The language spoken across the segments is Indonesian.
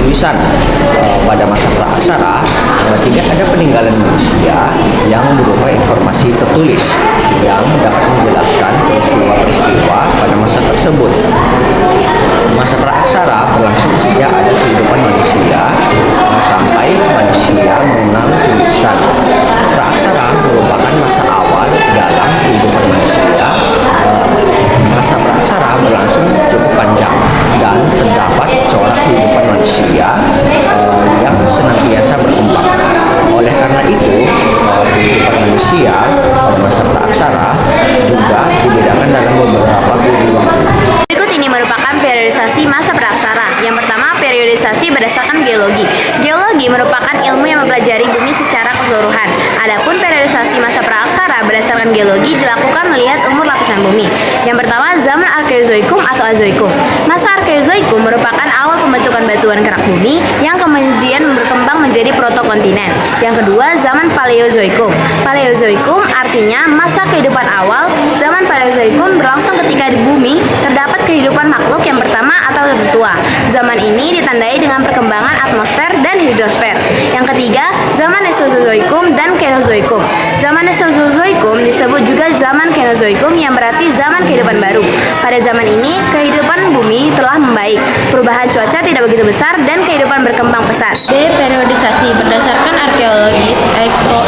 tulisan. Pada masa praaksara tidak ada peninggalan manusia yang berupa informasi tertulis yang dapat menjelaskan peristiwa-peristiwa pada masa tersebut. Masa praaksara berlangsung sejak ada kehidupan manusia sampai manusia mengenal tulisan. Praaksara merupakan masa awal dalam kehidupan manusia. Masa praaksara berlangsung cukup panjang dan terdapat corak kehidupan manusia yang senantiasa berkembang. Oleh karena itu, kehidupan manusia pada masa praaksara juga dibedakan dalam beberapa periode. Berikut ini merupakan periodisasi masa praaksara. Yang pertama, periodisasi berdasarkan geologi. Geologi merupakan ilmu yang mempelajari bumi secara keseluruhan. Adapun periodisasi masa praaksara berdasarkan geologi dilakukan melihat umur lapisan bumi. Yang pertama, zaman Arkeozoikum atau Azoikum. Masa Arkeozoikum merupakan awal pembentukan batuan kerak bumi yang kemudian berkembang menjadi protokontinen. Yang kedua, zaman Paleozoikum. Paleozoikum artinya masa kehidupan awal. Zaman Paleozoikum berlangsung ketika di bumi terdapat kehidupan makhluk yang pertama atau tertua. Zaman ini ditandai dengan perkembangan atmosfer dan hidrosfer. Yang ketiga, zaman Mesozoikum dan Kenozoikum. Zaman Mesozoikum disebut juga zaman Kenozoikum yang berarti zaman kehidupan baru. Pada zaman ini, kehidupan bumi telah membaik. Perubahan cuaca tidak begitu besar dan kehidupan berkembang pesat. Periodisasi berdasarkan arkeologis.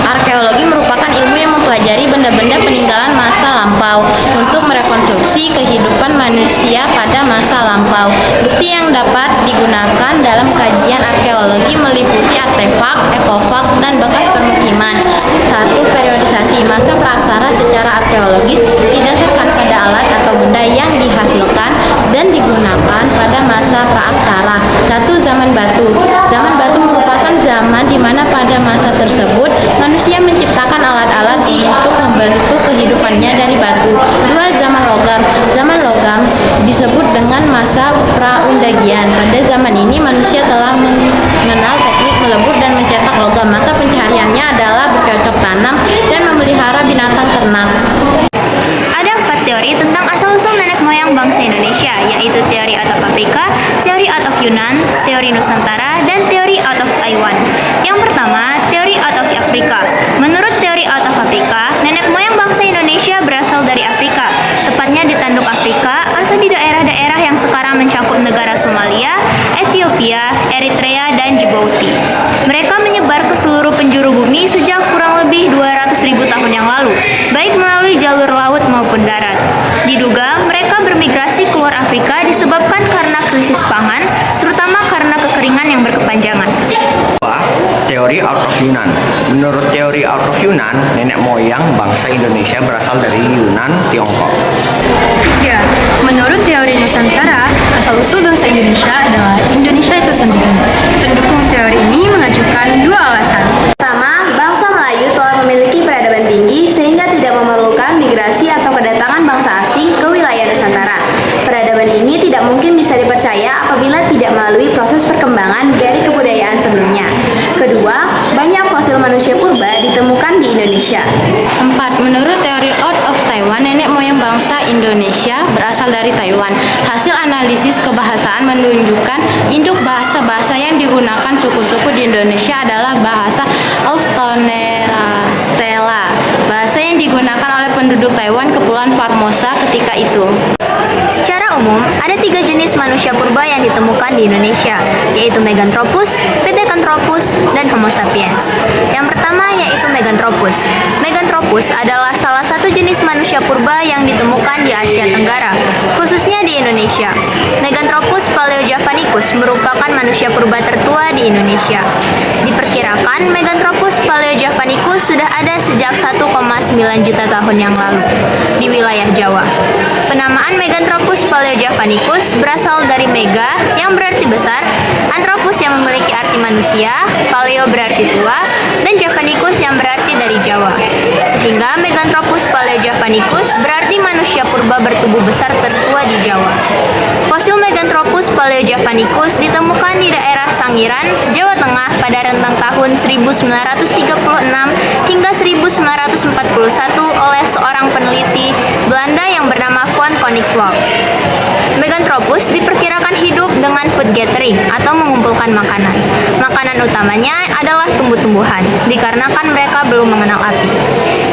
Arkeologi merupakan ilmu yang mempelajari benda-benda peninggalan masa lampau untuk merekonstruksi kehidupan manusia pada masa lampau. Bukti yang dapat digunakan dalam kajian arkeologi meliputi artefak, ekofak, dan bekas permukiman. 1. Periodisasi masa praaksara secara arkeologis didasarkan pada alat atau benda yang dihasilkan dan digunakan pada masa praaksara. 1. Zaman batu. Zaman batu merupakan zaman di mana pada masa tersebut manusia menciptakan alat-alat untuk membentuk kehidupannya dari batu. 2. Zaman logam. Zaman logam disebut dengan masa praundagian. Pada zaman ini manusia telah mengenal teknik melebur dan mencetak logam. Mata pencahariannya adalah bercocok tanam dan memelihara binatang ternak. Ada 4 teori tentang asal-usul nenek moyang bangsa Indonesia, yaitu teori out of Afrika, teori out of Yunan, teori Nusantara, dan teori out of Taiwan. Yang pertama, teori out of Afrika. Menurut teori out of Afrika, nenek moyang bangsa Indonesia berasal dari Afrika, tepatnya di tanduk Afrika atau di daerah-daerah yang sekarang mencakup negara Somalia, Ethiopia, Eritrea, dan Djibouti. Mereka menyebar ke seluruh penjuru bumi sejak kurang lebih 200.000 tahun yang lalu, baik melalui jalur laut maupun darat. Diduga mereka bermigrasi keluar Afrika disebabkan karena krisis pangan, terutama karena kekeringan yang berkepanjangan. Teori out of Yunan. Menurut teori out of Yunan, nenek moyang bangsa Indonesia berasal dari Yunan, Tiongkok. 3. Menurut teori Nusantara, asal-usul bangsa Indonesia adalah Indonesia itu sendiri. Pendukung teori ini mengajukan 2 alasan. Pertama, bangsa Melayu telah memiliki peradaban tinggi sehingga tidak memerlukan migrasi atau kedatangan bangsa asing ke wilayah Nusantara. Peradaban ini tidak mungkin bisa dipercaya apabila tidak melalui proses perkembangan dari kebudayaan sebelumnya. Kedua, banyak fosil manusia purba ditemukan di Indonesia. 4. Menurut teori out of Taiwan, nenek moyang bangsa Indonesia berasal dari Taiwan. Hasil analisis kebahasaan menunjukkan induk bahasa-bahasa yang digunakan suku-suku di Indonesia adalah bahasa Austronesia, bahasa yang digunakan oleh penduduk Taiwan Kepulauan Formosa ketika itu. Secara umum, ada 3 jenis manusia purba yang ditemukan di Indonesia, yaitu Meganthropus, Pithecanthropus, dan Homo sapiens. Yang pertama yaitu Meganthropus. Meganthropus adalah salah satu jenis manusia purba yang ditemukan di Asia Tenggara, khususnya di Indonesia. Meganthropus paleojavanicus merupakan manusia purba tertua di Indonesia. Diperkirakan Meganthropus paleojavanicus sudah ada sejak 1,9 juta tahun yang lalu di wilayah Jawa. Penamaan Meganthropus paleojavanicus berasal dari mega yang berarti besar, anthropus yang memiliki arti manusia, paleo berarti tua, dan javanicus yang berarti dari Jawa. Sehingga Meganthropus paleojavanicus berarti manusia purba bertubuh besar tertua di Jawa. Fosil Meganthropus paleojavanicus ditemukan di daerah Sangiran, Jawa Tengah pada rentang tahun 1936 hingga 1941 oleh seorang peneliti Belanda yang bernama von Koenigswald. Meganthropus diperkirakan hidup dengan food gathering atau mengumpulkan makanan. Makanan utamanya adalah tumbuh-tumbuhan, dikarenakan mereka belum mengenal api.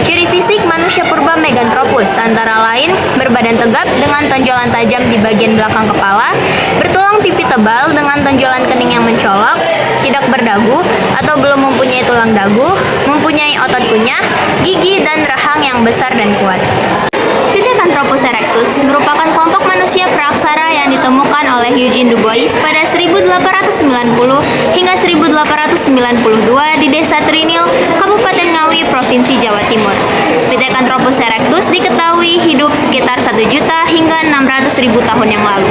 Ciri fisik manusia purba Meganthropus antara lain berbadan tegap dengan tonjolan tajam di bagian belakang kepala, bertulang pipi tebal dengan tonjolan kening yang mencolok, tidak berdagu atau belum mempunyai tulang dagu, mempunyai otot kunyah, gigi dan rahang yang besar dan kuat. Pithecanthropus erectus merupakan kelompok manusia praaksara yang ditemukan oleh Eugene Du Bois pada 1890 hingga 1892 di Desa Trinil, Kabupaten Ngawi, Provinsi Jawa Timur. Pithecanthropus erectus diketahui hidup sekitar 1 juta hingga 600.000 tahun yang lalu.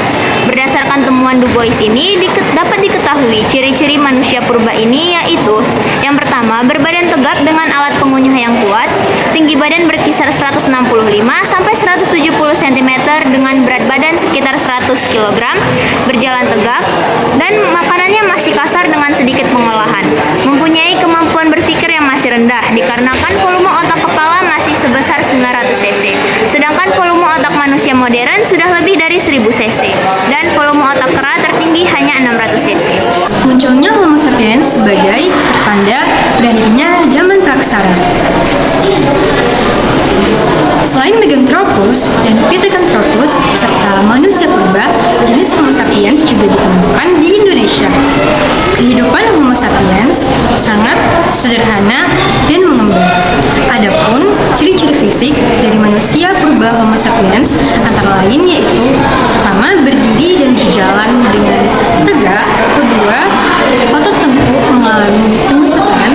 Berdasarkan temuan Du Bois ini dapat diketahui ciri-ciri manusia purba ini yaitu yang pertama, berbadan tegap dengan alat pengunyah yang kuat, tinggi badan berkisar 165 sampai 170 cm dengan berat badan sekitar 100 kg, berjalan tegak, dan makanannya masih kasar dengan sedikit pengolahan. Mempunyai kemampuan berpikir yang masih rendah dikarenakan volume otak kepala masih sebesar 900 cc, sedangkan volume otak manusia modern sudah lebih dari 1000 cc, dan volume otak kera tertinggi hanya 600 cc. Munculnya Homo sapiens sebagai pertanda berakhirnya zaman praksara. Selain Meganthropus dan Pithecanthropus serta manusia purba, jenis Homo sapiens juga ditemukan di Indonesia. Kehidupan Homo sapiens sangat sederhana dan mengembang. Adapun ciri-ciri fisik dari manusia purba Homo sapiens antara lain yaitu pertama, berdiri dan berjalan dengan tegak, kedua, otot tengkuk mengalami pengusutan,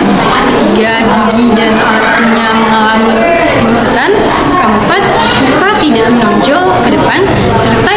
ketiga, gigi dan alat kunyah mengalami pengusutan, keempat, muka tidak menonjol ke depan, serta